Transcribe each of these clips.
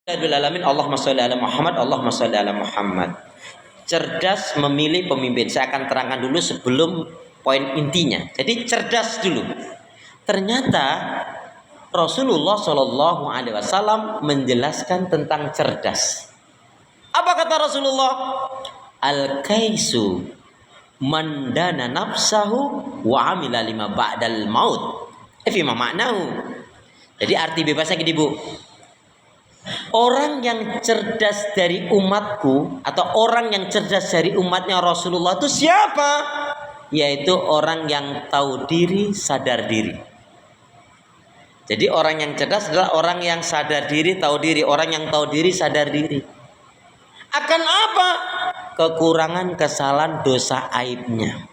Alamin, Allahumma sholli ala Muhammad, Allahumma sholli ala Muhammad. Cerdas memilih pemimpin. Saya akan terangkan dulu sebelum poin intinya. Jadi cerdas dulu. Ternyata Rasulullah Shallallahu Alaihi Wasallam menjelaskan tentang cerdas. Apa kata Rasulullah? Al-kaisu mandana nafsahu wa amila lima ba'dal maut. Fima maknahu. Jadi arti bebasnya gini, Bu. Orang yang cerdas dari umatku atau orang yang cerdas dari umatnya Rasulullah itu siapa? Yaitu orang yang tahu diri, sadar diri. Jadi orang yang cerdas adalah orang yang sadar diri, tahu diri. Orang yang tahu diri, sadar diri. Akan apa? Kekurangan, kesalahan, dosa, aibnya.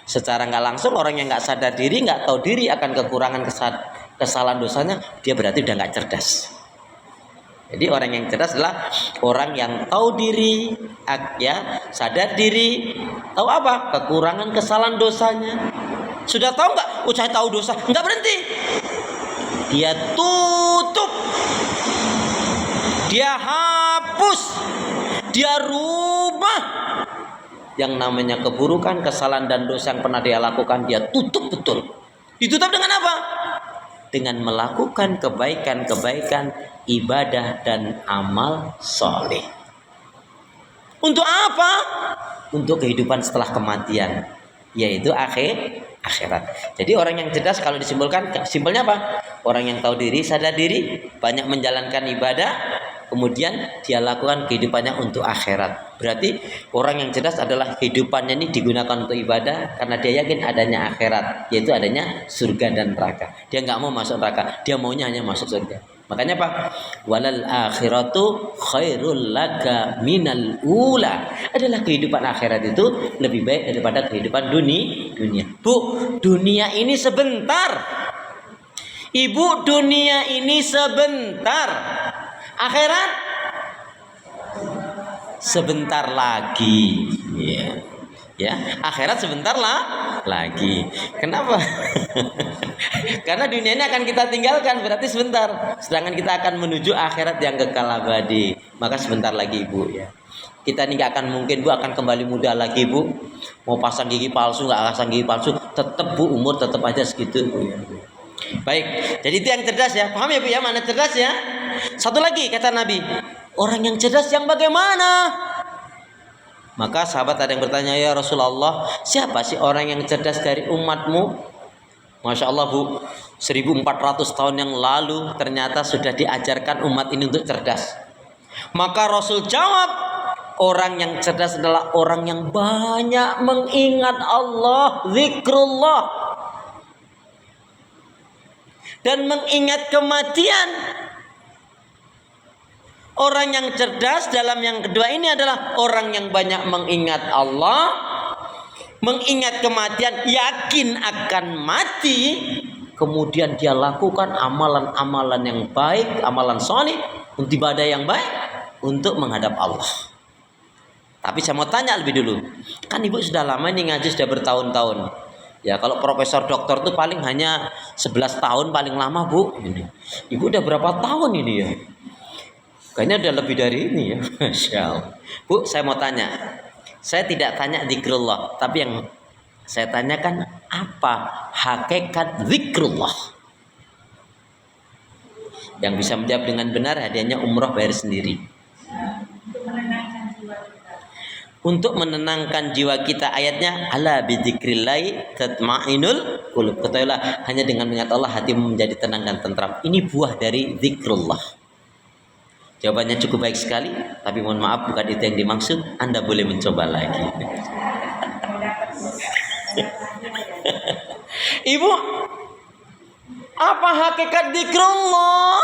Secara nggak langsung orang yang nggak sadar diri, nggak tahu diri akan kekurangan, kesalahan, dosanya, dia berarti udah nggak cerdas. Jadi orang yang cerdas adalah orang yang tahu diri, ya, sadar diri, tahu apa? Kekurangan, kesalahan, dosanya. Sudah tahu nggak? Oh, saya tahu dosa, nggak berhenti. Dia tutup, dia hapus, dia rubah. Yang namanya keburukan, kesalahan dan dosa yang pernah dia lakukan, dia tutup betul. Ditutup dengan apa? Dengan melakukan kebaikan-kebaikan, ibadah dan amal soleh. Untuk apa? Untuk kehidupan setelah kematian, yaitu akhirat. Jadi orang yang cerdas kalau disimpulkan, simpelnya apa? Orang yang tahu diri, sadar diri, banyak menjalankan ibadah, kemudian dia lakukan kehidupannya untuk akhirat. Berarti orang yang cerdas adalah kehidupannya ini digunakan untuk ibadah karena dia yakin adanya akhirat, yaitu adanya surga dan neraka. Dia nggak mau masuk neraka, dia maunya hanya masuk surga. Makanya Pak, walal akhiratu khairul laka minal ula. Adalah kehidupan akhirat itu lebih baik daripada kehidupan dunia. Bu, dunia ini sebentar. Ibu, dunia ini sebentar. Akhirat sebentar lagi. Ya, akhirat sebentar lagi. Kenapa? Karena dunia ini akan kita tinggalkan, berarti sebentar. Sedangkan kita akan menuju akhirat yang kekal abadi. Maka sebentar lagi, Bu, ya. Kita ini gak akan mungkin, Bu, akan kembali muda lagi, Bu. Mau pasang gigi palsu, gak pasang gigi palsu, tetap, Bu, umur tetap aja segitu, Bu, ya. Baik, jadi itu yang cerdas ya. Paham ya, Bu, ya? Mana cerdas ya? Satu lagi kata Nabi, orang yang cerdas yang bagaimana? Maka sahabat ada yang bertanya, ya Rasulullah, siapa sih orang yang cerdas dari umatmu? Masya Allah, Bu, 1400 tahun yang lalu ternyata sudah diajarkan umat ini untuk cerdas. Maka Rasul jawab, orang yang cerdas adalah orang yang banyak mengingat Allah, zikrullah, dan mengingat kematian. Orang yang cerdas dalam yang kedua ini adalah orang yang banyak mengingat Allah, mengingat kematian, yakin akan mati, kemudian dia lakukan amalan-amalan yang baik, amalan soleh, untuk ibadah yang baik, untuk menghadap Allah. Tapi saya mau tanya lebih dulu, kan Ibu sudah lama ini ngaji, sudah bertahun-tahun. Ya, kalau profesor doktor tuh paling hanya 11 tahun paling lama, Bu. Ibu udah berapa tahun ini ya? Kayaknya udah lebih dari ini ya. Masya Allah. Bu, saya mau tanya. Saya tidak tanya zikrullah, tapi yang saya tanyakan, apa hakikat zikrullah? Yang bisa menjawab dengan benar, hadiahnya umroh bayar sendiri. Untuk menenangkan jiwa kita, ayatnya ala bidzikrillah tatmainul qulub. Ketahuilah, hanya dengan mengingat Allah hatimu menjadi tenang dan tentram. Ini buah dari zikrullah. Jawabannya cukup baik sekali, tapi mohon maaf bukan itu yang dimaksud. Anda boleh mencoba lagi. Ibu, apa hakikat zikrullah?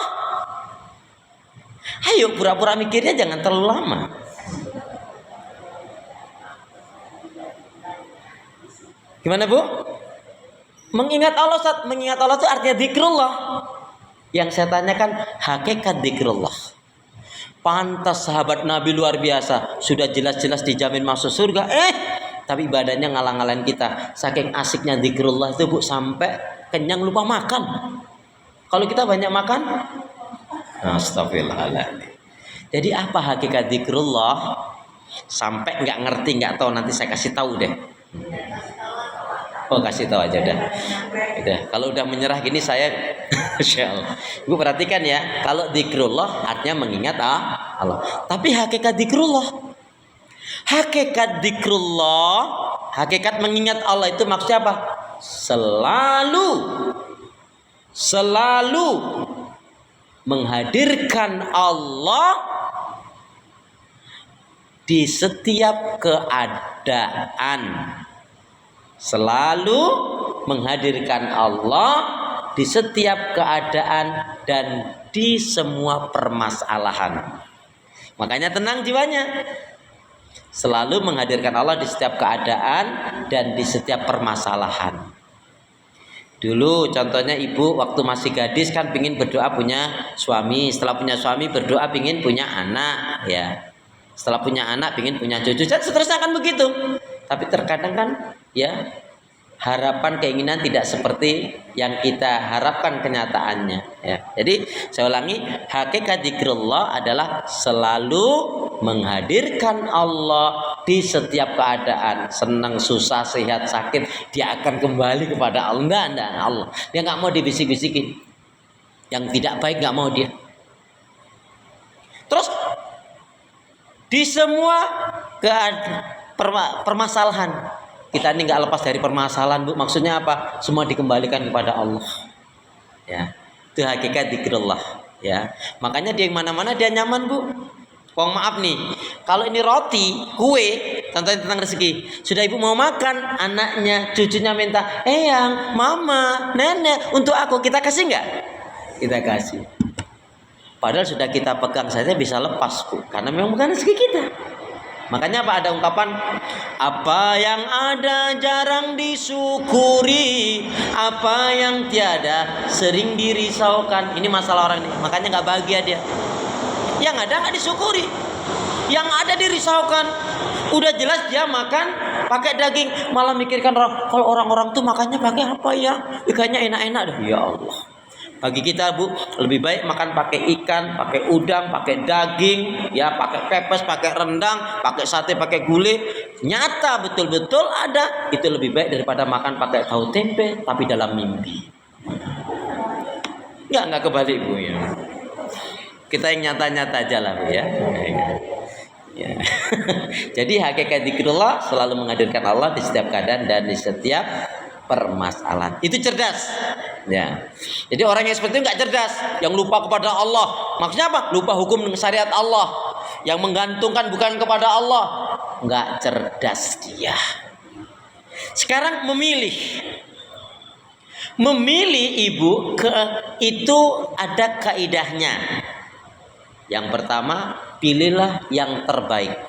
Ayo pura-pura mikirnya, jangan terlalu lama. Gimana, Bu? Mengingat Allah, mengingat Allah itu artinya zikrullah. Yang saya tanyakan hakikat zikrullah. Pantas sahabat Nabi luar biasa, sudah jelas-jelas dijamin masuk surga, tapi ibadahnya ngalang-ngalain kita. Saking asiknya zikrullah itu, Bu, sampai kenyang lupa makan. Kalau kita banyak makan, Astagfirullahaladzim. Jadi apa hakikat zikrullah? Sampai nggak ngerti, nggak tahu, nanti saya kasih tahu deh. Oh, kasih tahu aja dah. Udah, kalau udah menyerah gini saya Masya Allah. Ibu perhatikan ya, kalau zikrullah artinya mengingat Allah. Tapi hakikat zikrullah, hakikat mengingat Allah itu maksudnya apa? Selalu menghadirkan Allah di setiap keadaan. Selalu menghadirkan Allah di setiap keadaan dan di semua permasalahan. Makanya tenang jiwanya. Selalu menghadirkan Allah di setiap keadaan dan di setiap permasalahan. Dulu contohnya ibu waktu masih gadis kan pingin berdoa punya suami. Setelah punya suami berdoa pingin punya anak, ya. Setelah punya anak pingin punya cucu, dan seterusnya kan begitu. Tapi terkadang kan ya harapan keinginan tidak seperti yang kita harapkan kenyataannya, ya. Jadi saya ulangi, hakikat zikrullah adalah selalu menghadirkan Allah di setiap keadaan. Senang, susah, sehat, sakit, dia akan kembali kepada Allah. Enggak Allah. Dia nggak mau dibisik-bisikin. Yang tidak baik nggak mau dia. Terus di semua permasalahan, kita ini nggak lepas dari permasalahan, Bu. Maksudnya apa? Semua dikembalikan kepada Allah. Ya, itu hakikat zikrullah. Ya, makanya dia yang mana-mana dia nyaman, Bu. Wong maaf nih, kalau ini roti, kue, contohnya tentang rezeki, sudah ibu mau makan, anaknya, cucunya minta, eyang, mama, nenek, untuk aku, kita kasih nggak? Kita kasih. Padahal sudah kita pegang saja bisa lepas, Bu, karena memang bukan rezeki kita. Makanya apa, ada ungkapan, apa yang ada jarang disyukuri, apa yang tiada sering dirisaukan. Ini masalah orang ini, makanya nggak bahagia dia. Yang ada nggak disyukuri, yang ada dirisaukan. Udah jelas dia makan pakai daging, malah mikirkan kalau orang-orang tuh makannya pakai apa ya, ikannya enak-enak dah. Ya Allah, bagi kita, Bu, lebih baik makan pakai ikan, pakai udang, pakai daging, ya, pakai pepes, pakai rendang, pakai sate, pakai gulai. Nyata betul-betul ada, itu lebih baik daripada makan pakai tahu tempe tapi dalam mimpi. Nggak kebalik, Bu, ya. Kita yang nyata-nyata aja lah, Bu, ya. Ya. Jadi hakikat zikrullah selalu menghadirkan Allah di setiap keadaan dan di setiap permasalahan. Itu cerdas. Ya. Jadi orang yang seperti itu nggak cerdas, yang lupa kepada Allah. Maksudnya apa? Lupa hukum dan syariat Allah, yang menggantungkan bukan kepada Allah. Nggak cerdas dia. Sekarang memilih ibu itu ada kaidahnya. Yang pertama, pilihlah yang terbaik.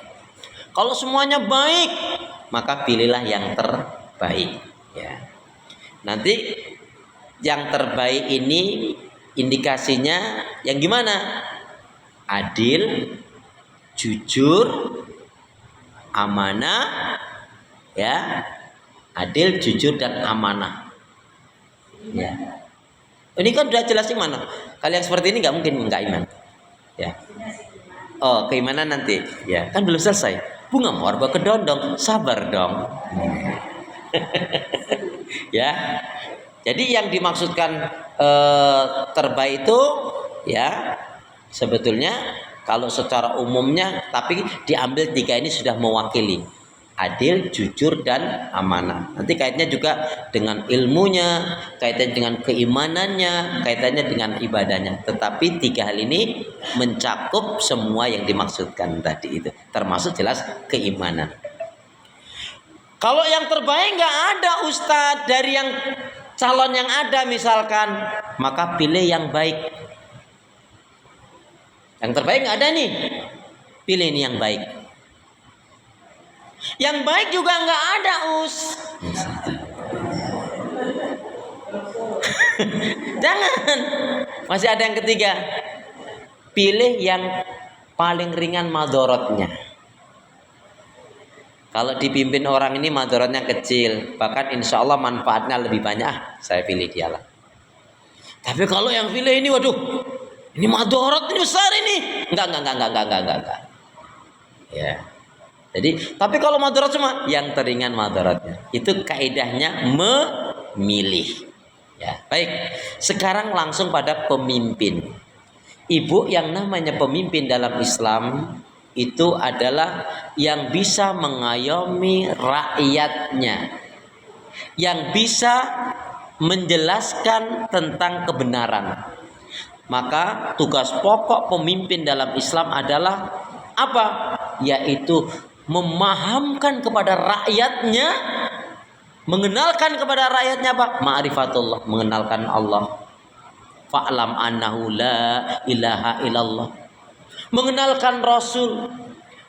Kalau semuanya baik, maka pilihlah yang terbaik, ya. Nanti yang terbaik ini indikasinya yang gimana? Adil, jujur, amanah, ya. Adil, jujur, dan amanah, ya. Ini kan udah jelas yang mana. Kalau yang seperti ini nggak mungkin nggak iman, ya. Oh, keimanan nanti, ya, kan belum selesai. Bunga mawar buah kedondong, sabar dong. Ya. Jadi yang dimaksudkan terbaik itu, ya, sebetulnya kalau secara umumnya, tapi diambil tiga ini sudah mewakili. Adil, jujur, dan amanah. Nanti kaitannya juga dengan ilmunya, kaitannya dengan keimanannya, kaitannya dengan ibadahnya. Tetapi tiga hal ini mencakup semua yang dimaksudkan tadi itu, termasuk jelas keimanan. Kalau yang terbaik nggak ada, Ustadz, dari yang calon yang ada misalkan, maka pilih yang baik. Yang terbaik nggak ada nih, pilih ini yang baik. Yang baik juga nggak ada, Jangan. Masih ada yang ketiga. Pilih yang paling ringan madorotnya. Kalau dipimpin orang ini madorotnya kecil, bahkan insya Allah manfaatnya lebih banyak, saya pilih dialah. Tapi kalau yang pilih ini, waduh, Ini madarat ini besar ini. Enggak. Ya. Jadi, tapi kalau madarat cuma yang teringan madaratnya. Itu kaidahnya memilih. Ya, baik. Sekarang langsung pada pemimpin. Ibu, yang namanya pemimpin dalam Islam itu adalah yang bisa mengayomi rakyatnya, yang bisa menjelaskan tentang kebenaran. Maka tugas pokok pemimpin dalam Islam adalah apa? Yaitu memahamkan kepada rakyatnya, mengenalkan kepada rakyatnya apa? Ma'rifatullah, mengenalkan Allah. Fa'lam annahu la ilaha illallah. Mengenalkan Rasul,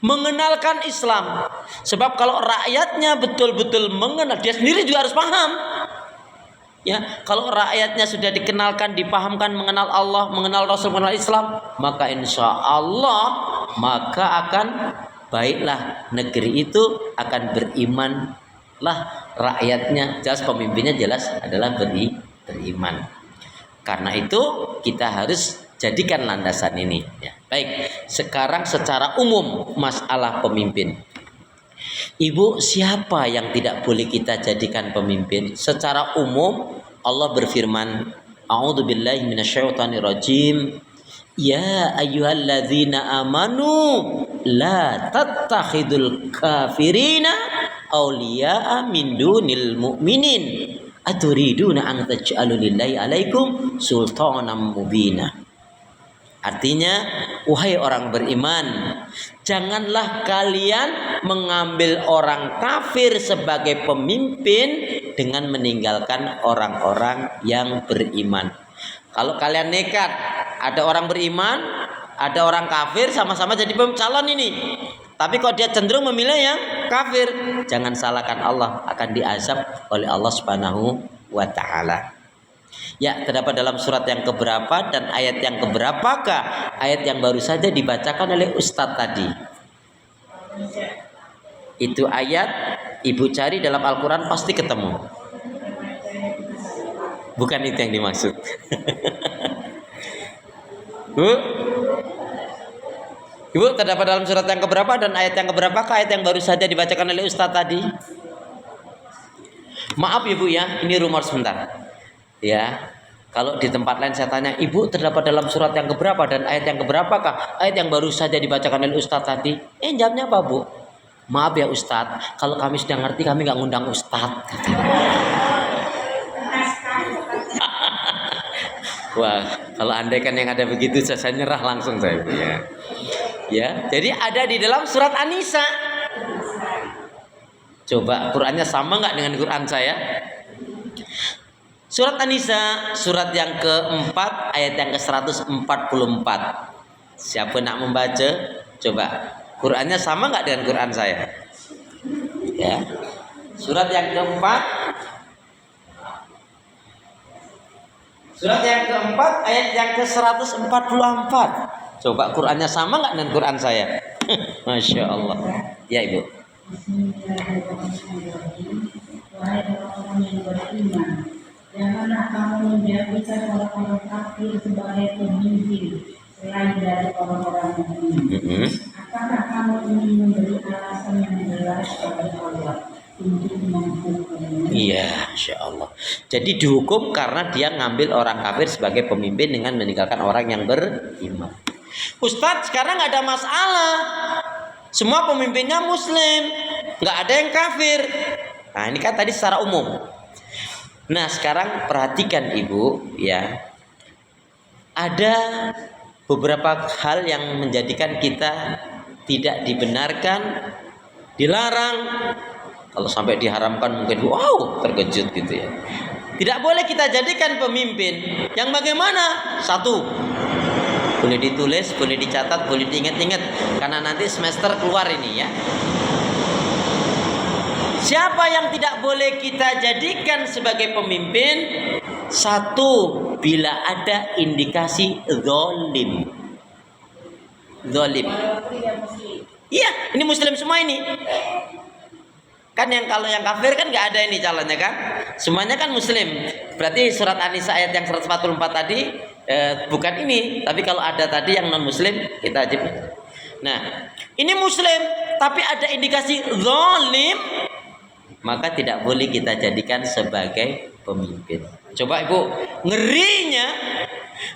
mengenalkan Islam. Sebab kalau rakyatnya betul-betul mengenal, dia sendiri juga harus paham. Ya, kalau rakyatnya sudah dikenalkan, dipahamkan mengenal Allah, mengenal Rasul, mengenal Islam, maka insya Allah maka akan baiklah negeri itu, akan berimanlah rakyatnya. Jelas pemimpinnya jelas adalah beriman. Karena itu kita harus jadikan landasan ini. Ya. Baik, sekarang secara umum masalah pemimpin. Ibu, siapa yang tidak boleh kita jadikan pemimpin? Secara umum Allah berfirman, A'udzubillahi minasyaitonirrajim. Ya ayyuhalladzina amanu la tattakhidul kafirina awliya'a min dunil mu'minin. Aturiduna an taj'alu lillahi 'alaikum sultanan mubina. Artinya, wahai orang beriman, janganlah kalian mengambil orang kafir sebagai pemimpin dengan meninggalkan orang-orang yang beriman. Kalau kalian nekat, ada orang beriman, ada orang kafir, sama-sama jadi calon ini. Tapi kalau dia cenderung memilih yang kafir, jangan salahkan Allah, akan diazab oleh Allah Subhanahu wa taala. Ya, terdapat dalam surat yang keberapa dan ayat yang keberapakah ayat yang baru saja dibacakan oleh Ustadz tadi? Itu ayat, ibu cari dalam Al-Quran pasti ketemu. Bukan itu yang dimaksud. Bu? Ibu, terdapat dalam surat yang keberapa dan ayat yang keberapakah ayat yang baru saja dibacakan oleh Ustadz tadi? Maaf ibu ya, ini rumor sebentar. Ya, kalau di tempat lain saya tanya, ibu terdapat dalam surat yang keberapa dan ayat yang keberapakah ayat yang baru saja dibacakan oleh Ustadz tadi? Jawabnya apa bu? Maaf ya Ustadz, kalau kami sudah ngerti kami nggak ngundang Ustadz. Wah, kalau andai kan yang ada begitu saya nyerah langsung saya bu ya. Ya, jadi ada di dalam surat An-Nisa. Coba Qurannya sama nggak dengan Quran saya? Surat An-Nisa, surat yang keempat, ayat yang ke-144. Siapa nak membaca? Coba. Qurannya sama nggak dengan Quran saya? Ya. Surat yang keempat. Surat yang keempat, ayat yang ke-144. Coba Qurannya sama nggak dengan Quran saya? Masya Allah. Ya ibu. Janganlah kamu menjadikan orang-orang kafir sebagai pemimpin selain dari orang-orang mukmin. Apakah kamu ingin memberi alasan yang jelas kepada Allah untuk menghukumnya? Iya, Insya Allah. Jadi dihukum karena dia ngambil orang kafir sebagai pemimpin dengan meninggalkan orang yang beriman. Ustadz, sekarang nggak ada masalah. Semua pemimpinnya Muslim, nggak ada yang kafir. Nah, ini kan tadi secara umum. Nah, sekarang perhatikan ibu ya. Ada beberapa hal yang menjadikan kita tidak dibenarkan, dilarang. Kalau sampai diharamkan mungkin wow, terkejut gitu ya. Tidak boleh kita jadikan pemimpin yang bagaimana? Satu, boleh ditulis, boleh dicatat, boleh diingat-ingat karena nanti semester keluar ini ya. Siapa yang tidak boleh kita jadikan sebagai pemimpin? Satu, bila ada indikasi zalim. Zalim. Iya, ini Muslim semua ini. Kan yang kalau yang kafir kan nggak ada ini calonnya kan? Semuanya kan Muslim. Berarti surat An-Nisa ayat yang 144 tadi Bukan ini, tapi kalau ada tadi yang non muslim kita wajib. Nah, ini muslim tapi ada indikasi zalim, maka tidak boleh kita jadikan sebagai pemimpin. Coba Ibu,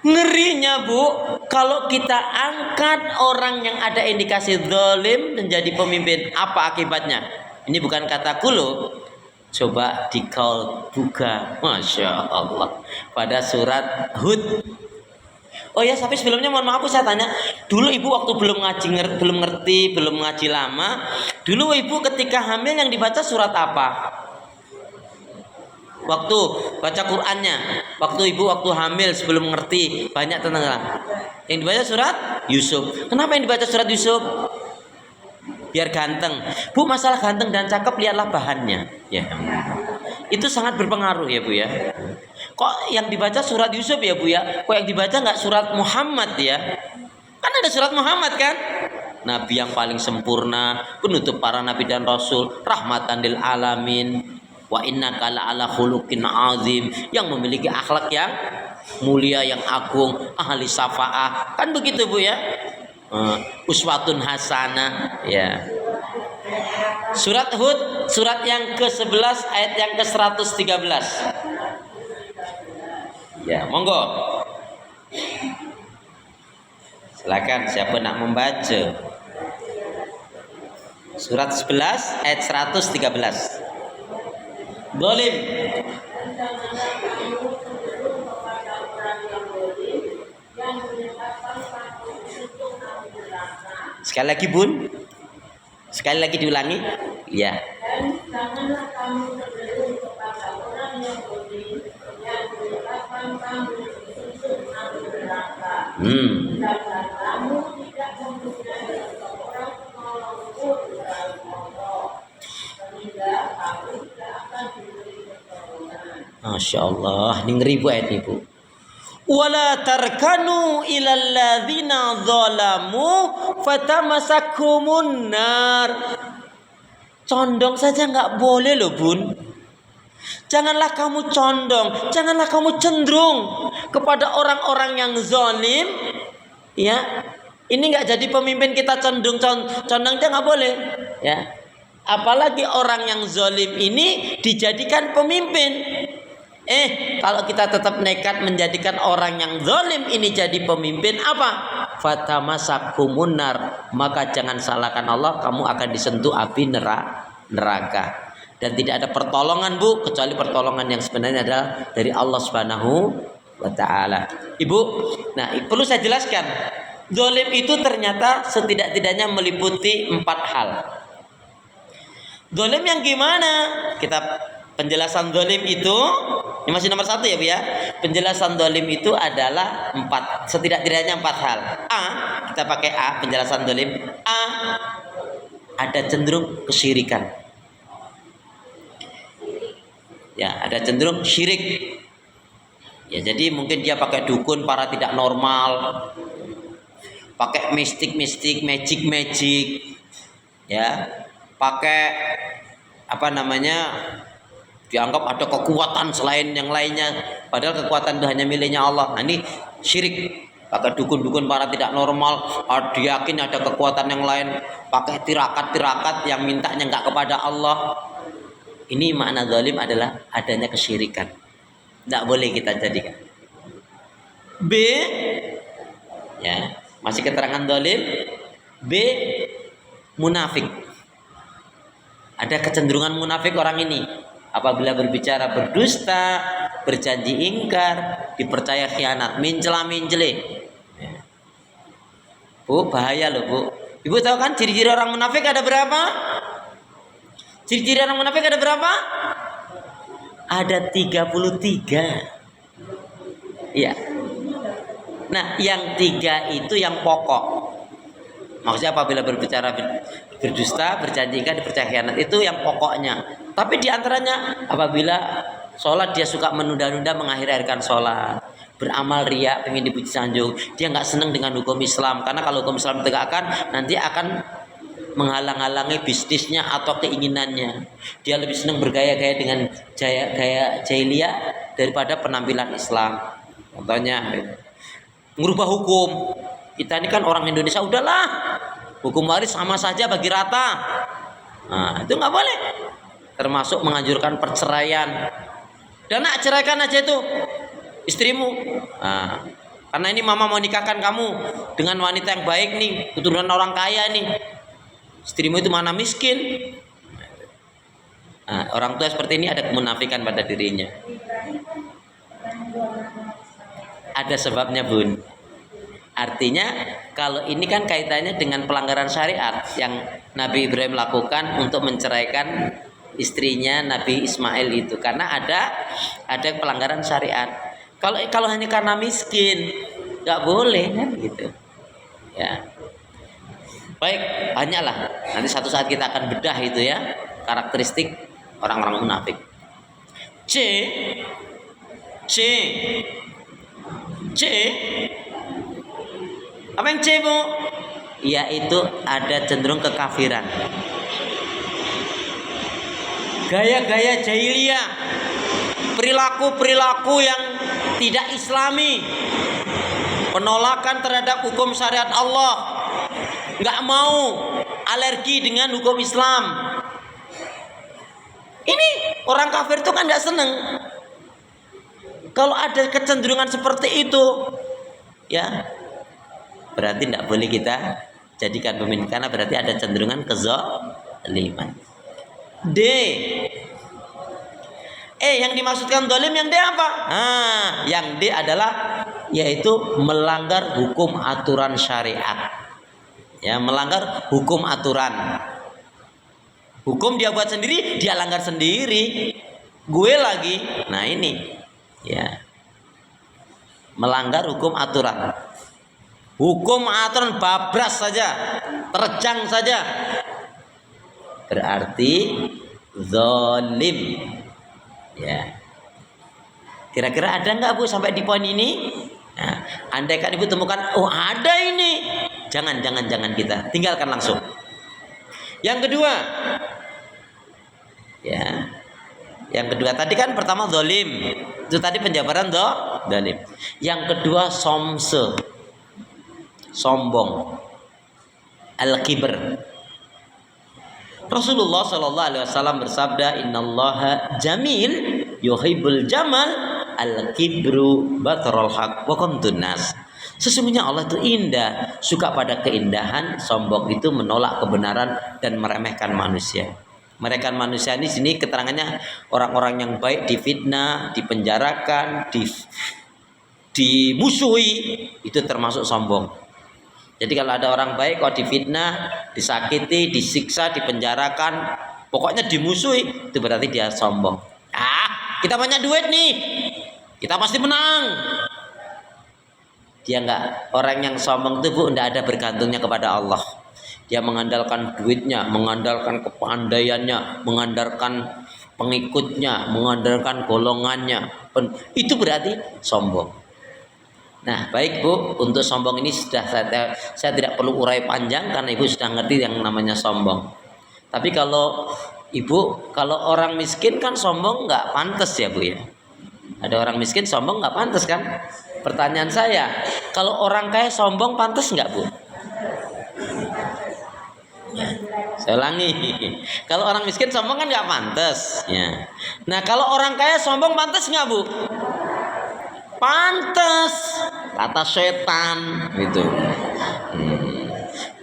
ngerinya Bu, kalau kita angkat orang yang ada indikasi zalim menjadi pemimpin, apa akibatnya? Ini bukan kata kulo. Coba dikau buka, Masya Allah, pada surat Hud. Oh ya, tapi sebelumnya mohon maaf saya tanya. Dulu Ibu waktu belum ngaji lama. Dulu Ibu ketika hamil yang dibaca surat apa? Waktu baca Qur'annya, waktu hamil sebelum ngerti banyak tentang yang dibaca surat Yusuf. Kenapa yang dibaca surat Yusuf? Biar ganteng. Bu, masalah ganteng dan cakep lihatlah bahannya. Ya. Itu sangat berpengaruh ya Bu ya. Kok yang dibaca surat Yusuf ya Bu ya? Kok yang dibaca nggak surat Muhammad ya? Kan ada surat Muhammad kan? Nabi yang paling sempurna, penutup para nabi dan rasul, rahmatan lil alamin, wa innaka la'ala khuluqin azim, yang memiliki akhlak yang mulia, yang agung, ahli syafaah. Kan begitu Bu ya? Uswatun hasanah ya. Surat Hud, surat yang ke-11 ayat yang ke-113. Ya, monggo. Silakan siapa nak membaca. Surat 11 ayat 113. Zalim. Sekali lagi Bun. Sekali lagi diulangi. Ya. Dan janganlah kamu cenderung kepada orang yang zalim yang menyebabkan kamu tersusuk api neraka. Dan kamu tidak mempunyai seorang penolong pun dari Allah, sehingga kamu tidak akan diberi pertolongan. Masya Allah, ini ngeri Bu ayat ini Bu. Wala tarkanu ilal ladzina zalamu fatamasakumun nar. Condong saja nggak boleh loh Bun. Janganlah kamu condong, janganlah kamu cenderung kepada orang-orang yang zalim. Ya, ini nggak jadi pemimpin kita condong dia nggak boleh. Ya, apalagi orang yang zalim ini dijadikan pemimpin. Kalau kita tetap nekat menjadikan orang yang zalim ini jadi pemimpin, apa? Fatamasakumun nar, maka jangan salahkan Allah, kamu akan disentuh api neraka. Dan tidak ada pertolongan Bu, kecuali pertolongan yang sebenarnya adalah dari Allah Subhanahu wa taala. Ibu, nah perlu saya jelaskan, zalim itu ternyata setidak-tidaknya meliputi 4 hal. Zalim yang gimana? Penjelasan zalim itu, ini masih nomor 1 ya Bu ya. Penjelasan zalim itu adalah 4, setidak-tidaknya 4 hal. A, kita pakai A, penjelasan zalim. A, ada cenderung kesyirikan. Ya, ada cenderung syirik. Ya, jadi mungkin dia pakai dukun para tidak normal, pakai mistik, magic, ya, pakai dianggap ada kekuatan selain yang lainnya, padahal kekuatan itu hanya miliknya Allah. Nah, ini syirik. Pakai dukun-dukun para tidak normal, dia yakin ada kekuatan yang lain, pakai tirakat yang mintanya nggak kepada Allah. Ini makna zalim adalah adanya kesyirikan. Tidak boleh kita jadikan. B, ya, masih keterangan zalim. B, munafik. Ada kecenderungan munafik orang ini. Apabila berbicara berdusta, berjanji ingkar, dipercaya khianat, mencela-mencele. Ya. Bu, bahaya loh Bu. Ibu tahu kan ciri-ciri orang munafik ada berapa? Ciri-ciri orang munafik ada berapa? Ada 33. Iya. Nah, yang 3 itu yang pokok. Maksudnya apabila berbicara berdusta, berjanji ingkar, dipercaya khianat, itu yang pokoknya. Tapi diantaranya apabila sholat dia suka menunda-nunda mengakhirkan sholat, beramal riya, pengen dipuji sanjung, dia nggak senang dengan hukum Islam, karena kalau hukum Islam ditegakkan nanti akan menghalang-halangi bisnisnya atau keinginannya. Dia lebih senang bergaya-gaya dengan gaya jahiliyah daripada penampilan Islam. Contohnya, Ngubah hukum. Kita ini kan orang Indonesia, udahlah, hukum waris sama saja bagi rata. Nah, itu nggak boleh. Termasuk menganjurkan perceraian. Dan nak ceraikan aja itu istrimu. Nah, karena ini mama mau nikahkan kamu dengan wanita yang baik nih, keturunan orang kaya nih. Istrimu itu mana miskin. Nah, orang tua seperti ini ada kemunafikan pada dirinya. Ada sebabnya, Bun. Artinya kalau ini kan kaitannya dengan pelanggaran syariat yang Nabi Ibrahim lakukan untuk menceraikan istrinya Nabi Ismail itu, karena ada pelanggaran syariat. Kalau hanya karena miskin nggak boleh kan gitu. Ya. Baik, banyaklah. Nanti satu saat kita akan bedah itu ya karakteristik orang-orang munafik. C apa yang C, Bu? Yaitu ada cenderung kekafiran. Gaya-gaya jahiliyah, perilaku-perilaku yang tidak islami, penolakan terhadap hukum syariat Allah, nggak mau, alergi dengan hukum Islam. Ini orang kafir itu kan nggak seneng. Kalau ada kecenderungan seperti itu, ya berarti tidak boleh kita jadikan pemimpin, karena berarti ada cenderungan kezaliman. D. Yang dimaksudkan zalim yang D apa? Yang D adalah yaitu melanggar hukum aturan syariat. Ya, melanggar hukum aturan. Hukum dia buat sendiri, dia langgar sendiri. Gue lagi. Nah, ini ya. Melanggar hukum aturan. Hukum aturan babras saja, terjang saja, berarti zalim. Ya. Kira-kira ada nggak, Bu, sampai di poin ini? Nah, andai kan Ibu temukan, oh ada ini, jangan kita tinggalkan langsung. Yang kedua, ya, yang kedua tadi kan pertama zalim, itu tadi penjabaran zalim. Yang kedua sombong, al-kibr. Rasulullah Shallallahu Alaihi Wasallam bersabda, Innallaha jamil yuhibbul jamal, al-kibru batrul haq wa qamtun nas. Sesungguhnya Allah itu indah, suka pada keindahan, sombong itu menolak kebenaran dan meremehkan manusia. Meremehkan manusia ini sini keterangannya orang-orang yang baik difitnah, dipenjarakan, dimusuhi, itu termasuk sombong. Jadi kalau ada orang baik kok difitnah, disakiti, disiksa, dipenjarakan, pokoknya dimusuhi, itu berarti dia sombong. Kita banyak duit nih, kita pasti menang. Dia enggak, orang yang sombong itu, Bu, enggak ada bergantungnya kepada Allah. Dia mengandalkan duitnya, mengandalkan kepandaiannya, mengandalkan pengikutnya, mengandalkan golongannya. Itu berarti sombong. Nah, baik, Bu, untuk sombong ini sudah saya tidak perlu urai panjang karena Ibu sudah ngerti yang namanya sombong. Tapi kalau Ibu, kalau orang miskin kan sombong nggak pantas ya, Bu, ya. Ada orang miskin sombong nggak pantas kan? Pertanyaan saya, kalau orang kaya sombong pantas nggak, Bu? Ya, saya ulangi. Kalau orang miskin sombong kan nggak pantas. Ya. Nah, kalau orang kaya sombong pantas nggak, Bu? Pantes, kata setan gitu.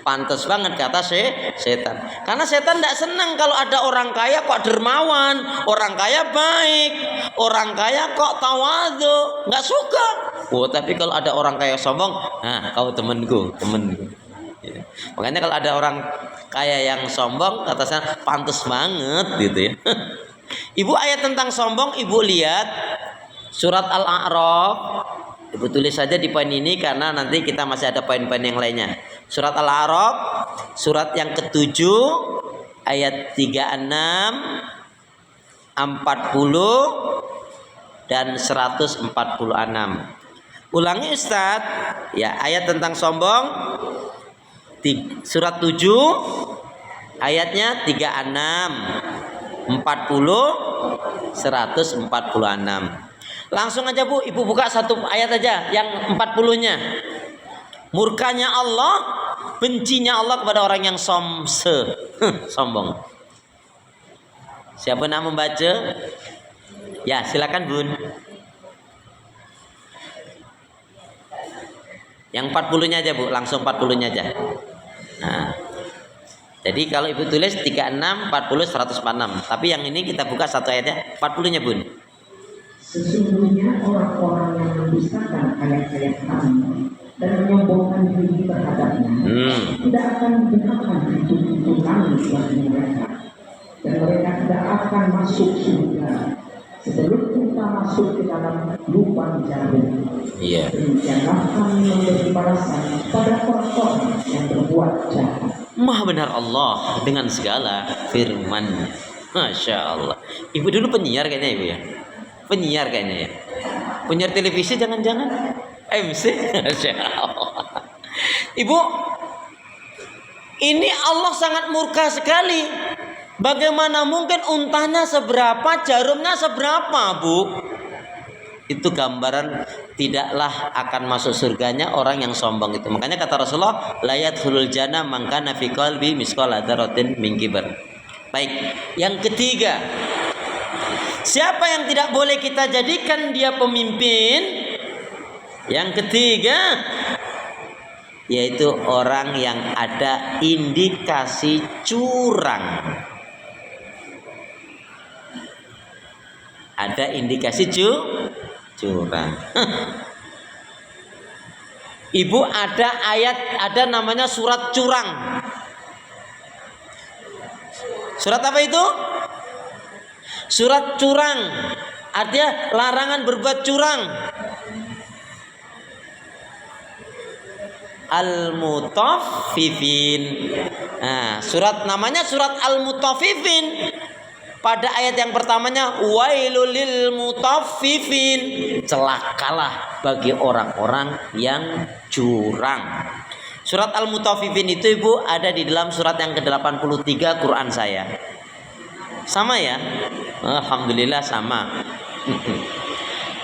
Pantes banget kata setan. Karena setan tidak senang kalau ada orang kaya kok dermawan, orang kaya baik, orang kaya kok tawadhu, nggak suka. Oh, tapi kalau ada orang kaya sombong, nah kau temanku. Ya. Makanya kalau ada orang kaya yang sombong, kata saya pantes banget gitu ya. Ibu, ayat tentang sombong Ibu lihat surat Al-A'raf. Ibu tulis saja di poin ini karena nanti kita masih ada poin-poin yang lainnya. Surat Al-A'raf, surat yang ke-7 ayat 36, 40 dan 146. Ulangi, Ustaz. Ya, ayat tentang sombong surat 7 ayatnya 36, 40, 146. Langsung aja Bu, Ibu buka satu ayat aja yang 40-nya. Murkanya Allah, bencinya Allah kepada orang yang sombong. Siapa nak membaca? Ya, silakan Bun. Yang 40-nya aja Bu, langsung 40-nya aja. Nah, jadi kalau Ibu tulis 36, 40, 146. Tapi yang ini kita buka satu ayatnya, 40-nya Bun. Sesungguhnya orang-orang yang mendustakan ayat-ayat Kami dan menyombongkan diri terhadapnya tidak akan digunakan pintu-pintu langit bagi mereka, dan mereka tidak akan masuk surga sebelum kita masuk ke dalam lubang jarum. Iya. Demikianlah Kami memberi balasan pada orang-orang yang berbuat jahat. Maha benar Allah dengan segala firman-Nya. Masya Allah. Ibu dulu penyiar kayaknya Ibu ya. Penyiar kayaknya ya. Penyiar televisi jangan-jangan MC. Masya Allah. Ibu, ini Allah sangat murka sekali. Bagaimana mungkin untanya seberapa, jarumnya seberapa, Bu? Itu gambaran tidaklah akan masuk surganya orang yang sombong itu. Makanya kata Rasulullah, la yadkhulul jannah man kana fi qalbi misqala dzarratin min kibr. Baik, yang ketiga, siapa yang tidak boleh kita jadikan dia pemimpin? Yang ketiga, yaitu orang yang ada indikasi curang. Ada indikasi curang. Ibu, ada ayat, ada namanya surat curang. Surat apa itu? Surat curang. Artinya larangan berbuat curang. Al-Mutaffifin. Nah, surat namanya surat Al-Mutaffifin. Pada ayat yang pertamanya wailul lil mutaffifin, celakalah bagi orang-orang yang curang. Surat Al-Mutaffifin itu Ibu ada di dalam surat yang ke-83 Quran saya. Sama ya? Alhamdulillah sama.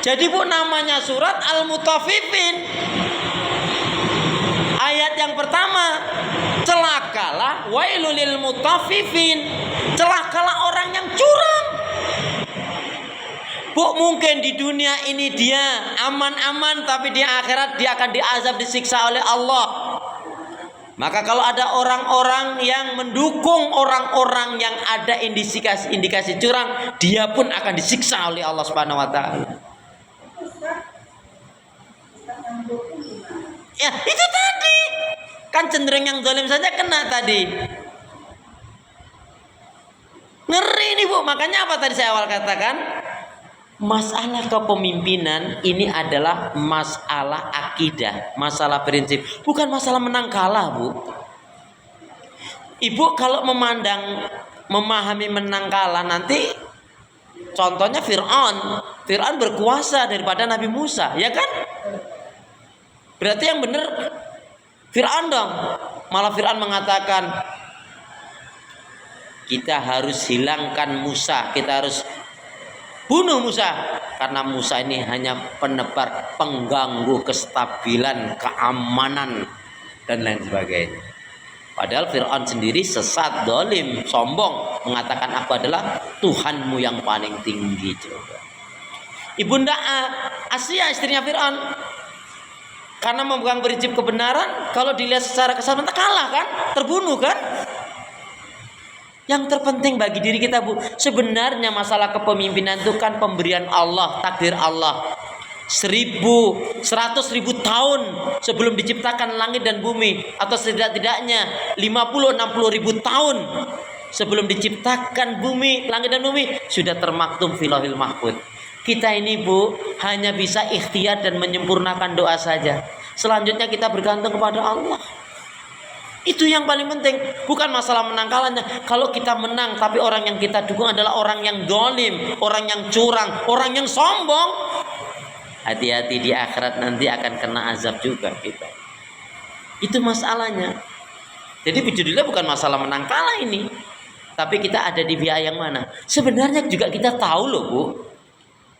Jadi Bu, namanya surat Al-Mutaffifin. Ayat yang pertama, celakalah wailul lil mutaffifin, celakalah orang yang curang. Bu, mungkin di dunia ini dia aman-aman, tapi di akhirat dia akan diazab, disiksa oleh Allah. Maka kalau ada orang-orang yang mendukung orang-orang yang ada indikasi curang, dia pun akan disiksa oleh Allah Subhanahu wa taala. Ya, itu tadi. Kan cenderung yang zalim saja kena tadi. Ngeri nih Bu. Makanya apa tadi saya awal katakan? Masalah kepemimpinan ini adalah masalah akidah, masalah prinsip, bukan masalah menang kalah, Bu. Ibu kalau memahami menang kalah, nanti contohnya Fir'aun berkuasa daripada Nabi Musa, ya kan? Berarti yang benar Fir'aun dong. Malah Fir'aun mengatakan kita harus hilangkan Musa, kita harus bunuh Musa, karena Musa ini hanya penebar, pengganggu kestabilan, keamanan dan lain sebagainya. Padahal Fir'aun sendiri sesat, dolim, sombong, mengatakan aku adalah Tuhanmu yang paling tinggi. Coba. Ibunda Asia, istrinya Fir'aun, karena memegang prinsip kebenaran, kalau dilihat secara kasat mata kalah kan, terbunuh kan. Yang terpenting bagi diri kita, Bu, sebenarnya masalah kepemimpinan itu kan pemberian Allah, takdir Allah. 100.000 tahun sebelum diciptakan langit dan bumi, atau setidak-tidaknya 50-60.000 tahun sebelum diciptakan bumi, langit dan bumi, sudah termaktub fil lauhil mahfuz. Kita ini, Bu, hanya bisa ikhtiar dan menyempurnakan doa saja. Selanjutnya kita bergantung kepada Allah. Itu yang paling penting. Bukan masalah menang kalahnya. Kalau kita menang tapi orang yang kita dukung adalah orang yang dolim, orang yang curang, orang yang sombong, hati-hati, di akhirat nanti akan kena azab juga kita. Itu masalahnya. Jadi judulnya bukan masalah menang kalah ini, tapi kita ada di pihak yang mana. Sebenarnya juga kita tahu loh, Bu.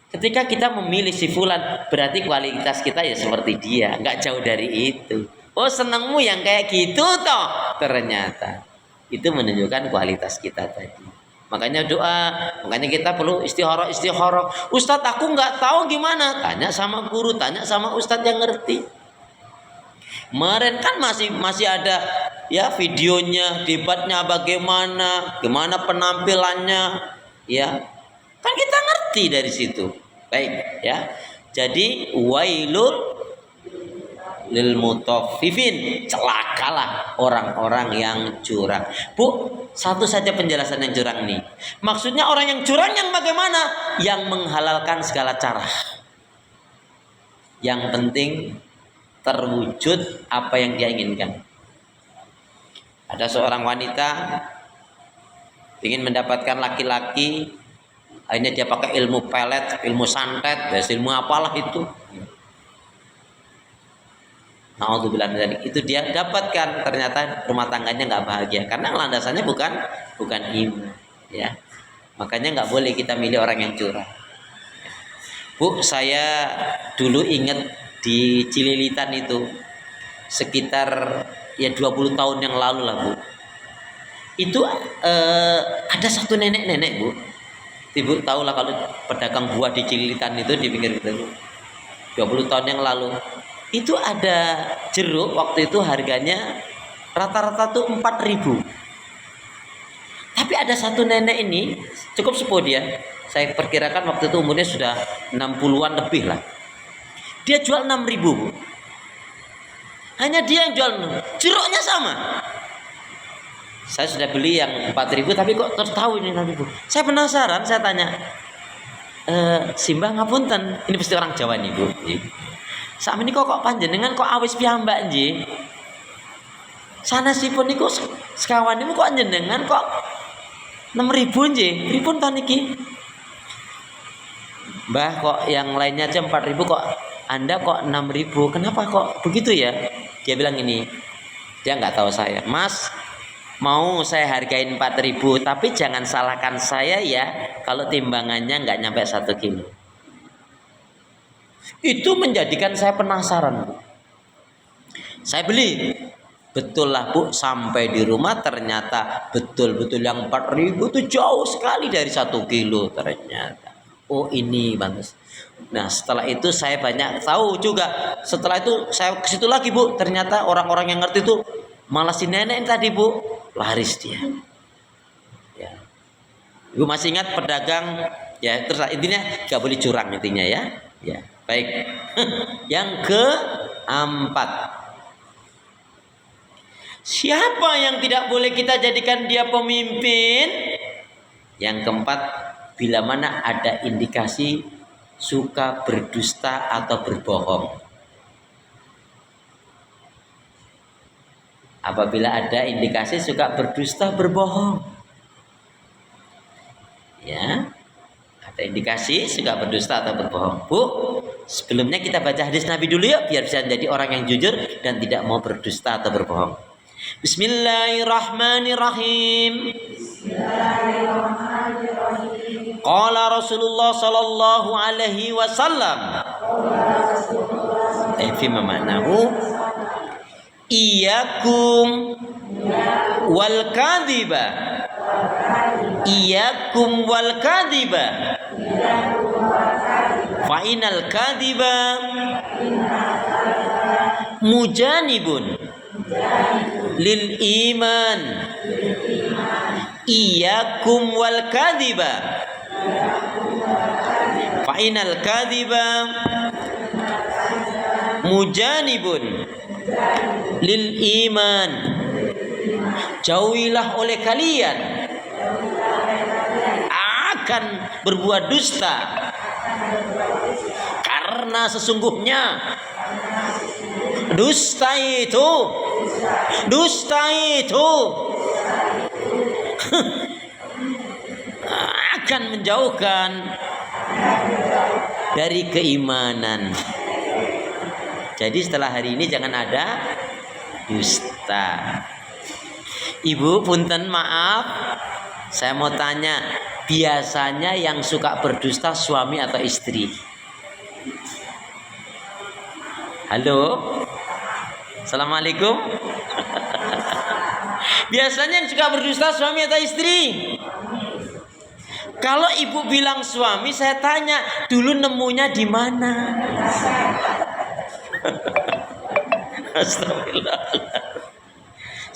Ketika kita memilih si fulan, berarti kualitas kita ya seperti dia, nggak jauh dari itu. Oh, senangmu yang kayak gitu toh. Ternyata itu menunjukkan kualitas kita tadi. Makanya doa, makanya kita perlu istikharah. Ustadz, aku nggak tahu gimana. Tanya sama guru, tanya sama ustadz yang ngerti. Kemarin kan masih ada ya videonya, debatnya bagaimana, gimana penampilannya, ya. Kan kita ngerti dari situ. Baik, ya. Jadi wailul lil mutaffifin, celakalah orang-orang yang curang. Bu, satu saja penjelasan yang curang nih. Maksudnya orang yang curang yang bagaimana? Yang menghalalkan segala cara. Yang penting terwujud apa yang dia inginkan. Ada seorang wanita ingin mendapatkan laki-laki, akhirnya dia pakai ilmu pelet, ilmu santet, ilmu apalah itu. Naudzubillah min dzalik. Itu dia dapatkan, ternyata rumah tangganya nggak bahagia karena landasannya bukan iman, ya. Makanya nggak boleh kita milih orang yang curang. Bu, saya dulu ingat di Cililitan itu sekitar ya 20 tahun yang lalu lah, Bu. Itu ada satu nenek-nenek, Bu. Ibu tahu lah kalau pedagang buah di Cililitan itu di pinggir itu. 20 tahun yang lalu. Itu ada jeruk waktu itu harganya rata-rata tuh 4.000. Tapi ada satu nenek ini cukup sepuh dia. Saya perkirakan waktu itu umurnya sudah 60-an lebih lah. Dia jual 6.000. Hanya dia yang jual. Jeruknya sama. Saya sudah beli yang 4.000 tapi kok tertahu ini 6.000. Saya penasaran, saya tanya. Simbah ngapunten, ini pasti orang Jawa nih, Bu. Sak menika kok panjenengan kok awis piyambak nggih. Sanesipun niku sekawan niku kok jenengan kok 6.000 nggih. Pripun ta niki? Mbah, kok yang lainnya aja 4.000 kok Anda kok 6.000. Kenapa kok begitu ya? Dia bilang ini. Dia nggak tahu saya. Mas, mau saya hargain 4.000 tapi jangan salahkan saya ya kalau timbangannya nggak nyampe 1 kilo. Itu menjadikan saya penasaran, Bu. Saya beli. Betul lah, Bu, sampai di rumah ternyata betul-betul yang 4.000 itu jauh sekali dari 1 kilo ternyata. Oh, ini bagus. Nah, setelah itu saya banyak tahu juga. Setelah itu saya ke situ lagi, Bu. Ternyata orang-orang yang ngerti itu malah si nenek tadi, Bu, laris dia. Ya. Ibu masih ingat pedagang ya, terus intinya gak boleh curang intinya ya. Ya. Baik. Yang keempat, siapa yang tidak boleh kita jadikan dia pemimpin? Yang keempat, bila mana ada indikasi suka berdusta atau berbohong. Apabila ada indikasi suka berdusta, berbohong, ya, ada indikasi suka berdusta atau berbohong. Bu, sebelumnya kita baca hadis Nabi dulu ya, biar bisa menjadi orang yang jujur dan tidak mau berdusta atau berbohong. Bismillahirrahmanirrahim. Qala Rasulullah sallallahu alaihi wasallam. Fima ma'nahu iyyakum wal kadhiba. Iyyakum wal kadhiba. Fa inal kadhiba mujanibun lil iman. Iyyakum wal kadhiba. Fa inal kadhiba mujanibun lil iman. Jauhilah oleh kalian akan berbuat dusta, karena sesungguhnya dusta itu akan menjauhkan dari keimanan. Jadi setelah hari ini jangan ada dusta. Ibu, punten maaf, saya mau tanya, biasanya yang suka berdusta suami atau istri? Halo, assalamualaikum. Biasanya yang suka berdusta suami atau istri? Kalau ibu bilang suami, saya tanya dulu nemunya di mana? Astagfirullah.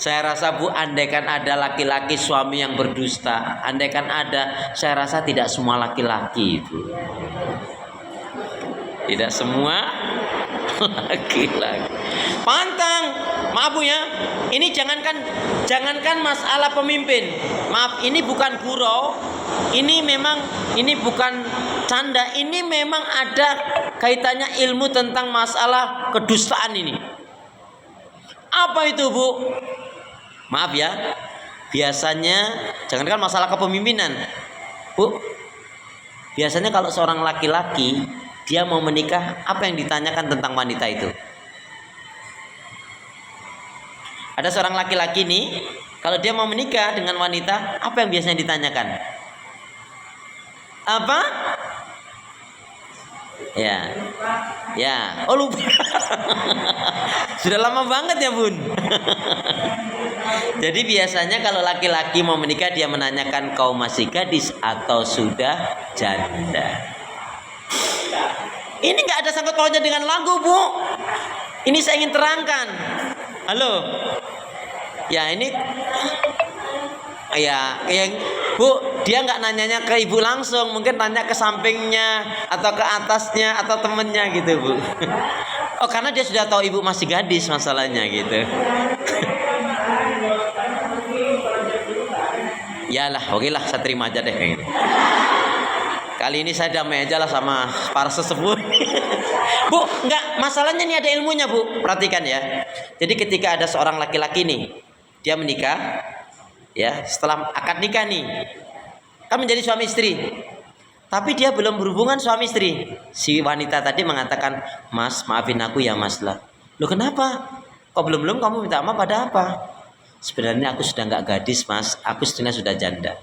Saya rasa Bu, andaikan ada laki-laki suami yang berdusta, andaikan ada, saya rasa tidak semua laki-laki itu. Tidak semua laki-laki. Pantang, maaf Bu ya. Ini jangankan masalah pemimpin. Maaf, ini bukan gurau. Ini bukan canda. Ini memang ada kaitannya ilmu tentang masalah kedustaan ini. Apa itu Bu? Maaf ya, biasanya jangankan masalah kepemimpinan, Bu. Biasanya kalau seorang laki-laki dia mau menikah, apa yang ditanyakan tentang wanita itu? Ada seorang laki-laki nih, kalau dia mau menikah dengan wanita, apa yang biasanya ditanyakan? Apa? Ya. Oh lupa. Sudah lama banget ya Bun. Jadi biasanya kalau laki-laki mau menikah, dia menanyakan kau masih gadis atau sudah janda. Ini nggak ada sangkut pautnya dengan lagu Bu. Ini saya ingin terangkan. Halo. Ya ini. Ya yang Bu, dia nggak nanyanya ke ibu langsung, mungkin tanya ke sampingnya atau ke atasnya atau temennya gitu Bu. Oh karena dia sudah tahu ibu masih gadis masalahnya gitu. Yalah, oke lah, saya terima aja deh kayak gitu. Kali ini saya damai aja lah sama para sesepuh. Bu, enggak, masalahnya nih ada ilmunya Bu. Perhatikan ya. Jadi ketika ada seorang laki-laki nih, dia menikah, ya setelah akad nikah nih, kan menjadi suami istri. Tapi dia belum berhubungan suami istri. Si wanita tadi mengatakan, Mas, maafin aku ya Mas lah. Loh kenapa? Kok belum kamu minta maaf pada apa? Sebenarnya aku sudah nggak gadis Mas, aku sebenarnya sudah janda.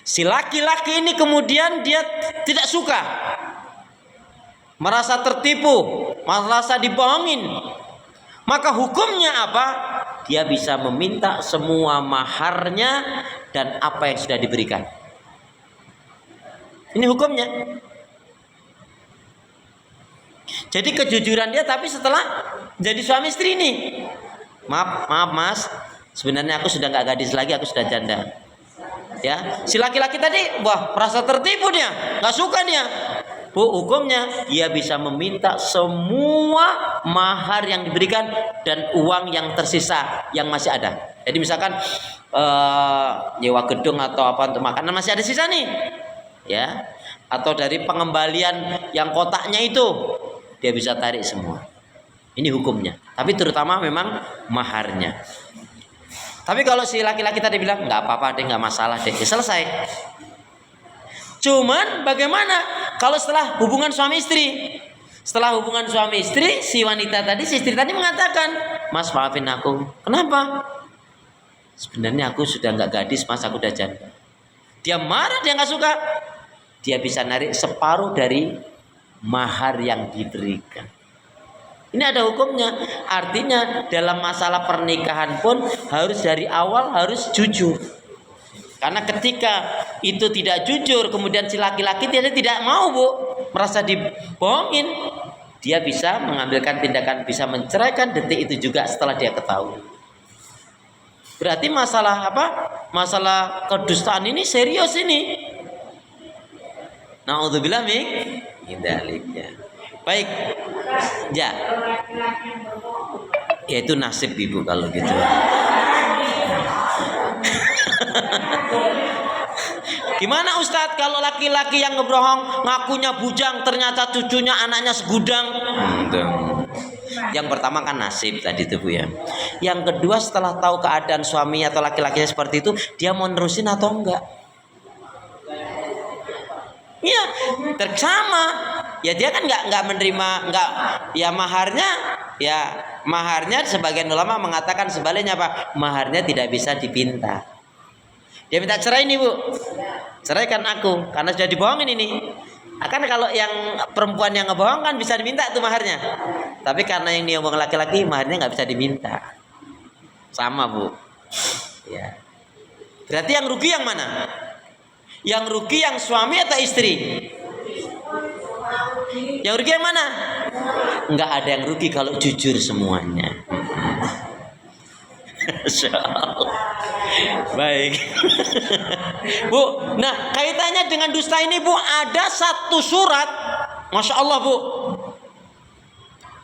Si laki-laki ini kemudian dia tidak suka, merasa tertipu, merasa dibohongin. Maka hukumnya apa? Dia bisa meminta semua maharnya dan apa yang sudah diberikan. Ini hukumnya. Jadi kejujuran dia, tapi setelah jadi suami istri nih. Maaf Mas, sebenarnya aku sudah nggak gadis lagi, aku sudah janda. Ya, si laki-laki tadi, wah, merasa tertipu dia, nggak suka dia. Bu, hukumnya dia bisa meminta semua mahar yang diberikan dan uang yang tersisa yang masih ada. Jadi misalkan nyewa gedung atau apa untuk makanan masih ada sisa nih, ya, atau dari pengembalian yang kotaknya itu dia bisa tarik semua. Ini hukumnya. Tapi terutama memang maharnya. Tapi kalau si laki-laki tadi bilang nggak apa-apa deh, nggak masalah deh, ya selesai. Cuman bagaimana kalau setelah hubungan suami istri? Setelah hubungan suami istri, si wanita tadi, si istri tadi mengatakan, Mas maafin aku. Kenapa? Sebenarnya aku sudah nggak gadis Mas, aku udah janda. Dia marah, dia nggak suka. Dia bisa narik separuh dari mahar yang diberikan. Ini ada hukumnya. Artinya dalam masalah pernikahan pun harus dari awal harus jujur. Karena ketika itu tidak jujur, kemudian si laki-laki dia tidak mau Bu, merasa dibohongin, dia bisa mengambilkan tindakan, bisa menceraikan detik itu juga setelah dia ketahui. Berarti masalah apa? Masalah kedustaan ini serius ini. Na'udzubillah min dzalik. Baik, ya. Ya itu nasib Ibu kalau gitu. Gimana Ustadz kalau laki-laki yang ngebohong ngakunya bujang ternyata cucunya anaknya segudang? Yang pertama kan nasib tadi itu Bu ya. Yang kedua setelah tahu keadaan suaminya atau laki-lakinya seperti itu, dia mau nerusin atau enggak? Iya, tersama. Ya dia kan nggak menerima, nggak, ya maharnya sebagian ulama mengatakan sebaliknya apa? Maharnya tidak bisa dipinta. Dia minta cerai nih Bu. ceraikan aku karena sudah dibohongin ini. Akan kalau yang perempuan yang ngebohong kan bisa diminta tuh maharnya. Tapi karena yang dia bohong laki-laki, maharnya nggak bisa diminta. Sama bu. Ya. Berarti yang rugi yang mana? Yang rugi yang suami atau istri? Yang rugi yang mana? Nggak ada yang rugi kalau jujur semuanya. Baik. Bu, nah kaitannya dengan dusta ini bu, ada satu surat, Masya Allah bu.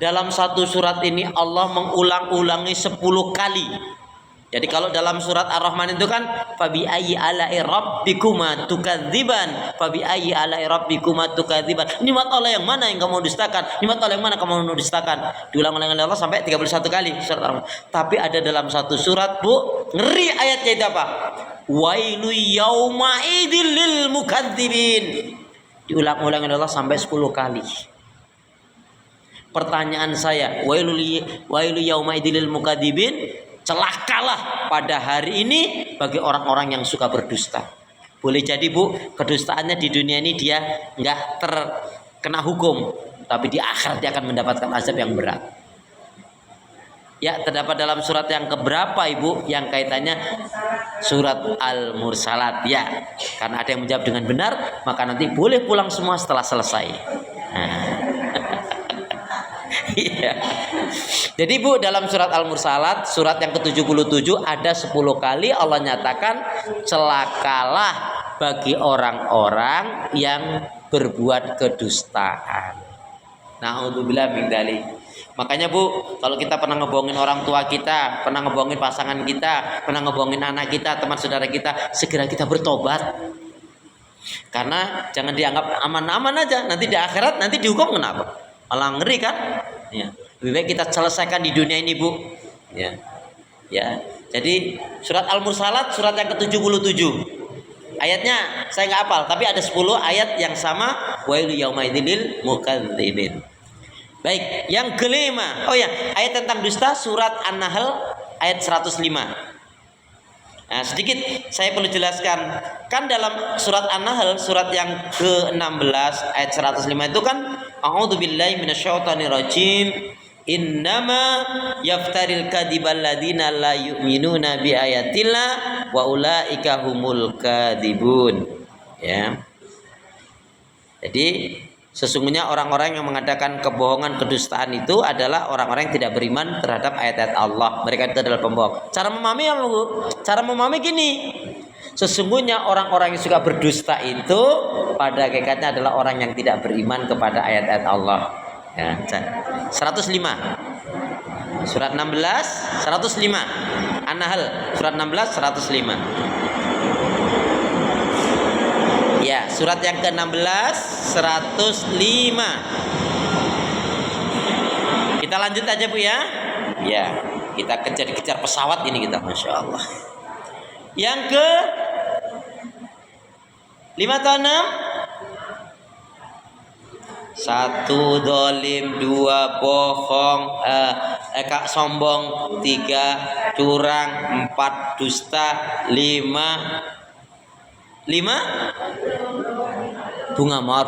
Dalam satu surat ini Allah mengulang-ulangi 10 kali. Jadi kalau dalam surat Ar-Rahman itu kan fabi ayyi ala'i rabbikuma tukadziban, fabi ayyi ala'i rabbikuma tukadziban. Nikmat Allah yang mana yang kamu dustakan? Nikmat Allah yang mana kamu dustakan? Diulang-ulang oleh Allah sampai 31 kali surat Ar-Rahman. Tapi ada dalam satu surat, Bu, ngeri ayatnya itu apa? Wailu yauma idzil lil mukadzibin. Diulang-ulang oleh Allah sampai 10 kali. Pertanyaan saya, wailu yauma idzil lil mukadzibin. Celakalah pada hari ini bagi orang-orang yang suka berdusta. Boleh jadi bu, kedustaannya di dunia ini dia nggak terkena hukum, tapi di akhirat dia akan mendapatkan azab yang berat. Ya, terdapat dalam surat yang keberapa ibu? Yang kaitannya surat Al-Mursalat. Ya, karena ada yang menjawab dengan benar, maka nanti boleh pulang semua setelah selesai. Iya. Jadi bu, dalam surat Al-Mursalat, surat yang ke-77 ada 10 kali Allah nyatakan celakalah bagi orang-orang yang berbuat kedustaan. Na'udzubillah min dzalik. Makanya bu, kalau kita pernah ngebohongin orang tua kita, pernah ngebohongin pasangan kita, pernah ngebohongin anak kita, teman saudara kita, segera kita bertobat. Karena jangan dianggap aman-aman aja, nanti di akhirat nanti dihukum kenapa? Malah ngeri kan? Ya. Lebih baik kita selesaikan di dunia ini bu. Ya. Ya. Jadi surat Al-Mursalat surat yang ke-77. Ayatnya saya nggak hafal, tapi ada 10 ayat yang sama. Wailu yaumaidil mukadzibin. Baik, yang kelima. Oh ya, ayat tentang dusta surat An-Nahl ayat 105. Nah, sedikit saya perlu jelaskan. Kan dalam surat An-Nahl surat yang ke-16 ayat 105 itu kan a'udzubillahi minasyaitonirrajim. Innama yaftaril kadzibal ladzina la yu'minuna bi ayatillah wa ulaika humul kadzibun. Ya. Jadi sesungguhnya orang-orang yang mengadakan kebohongan kedustaan itu adalah orang-orang yang tidak beriman terhadap ayat-ayat Allah. Mereka itu adalah pembohong. Cara memahami apa bu? Cara memahami gini. Sesungguhnya orang-orang yang suka berdusta itu pada hakikatnya adalah orang yang tidak beriman kepada ayat-ayat Allah. Ya, 105. Surat 16 105. An-Nahl surat 16 105. Ya, surat yang ke-16 105. Kita lanjut aja bu ya. Ya, kita kejar-kejar pesawat ini kita, Masya Allah. Yang ke 5 atau 6? 1 dolim, 2 bohong, kak sombong, 3 curang, 4 dusta, 5 bunga mawar.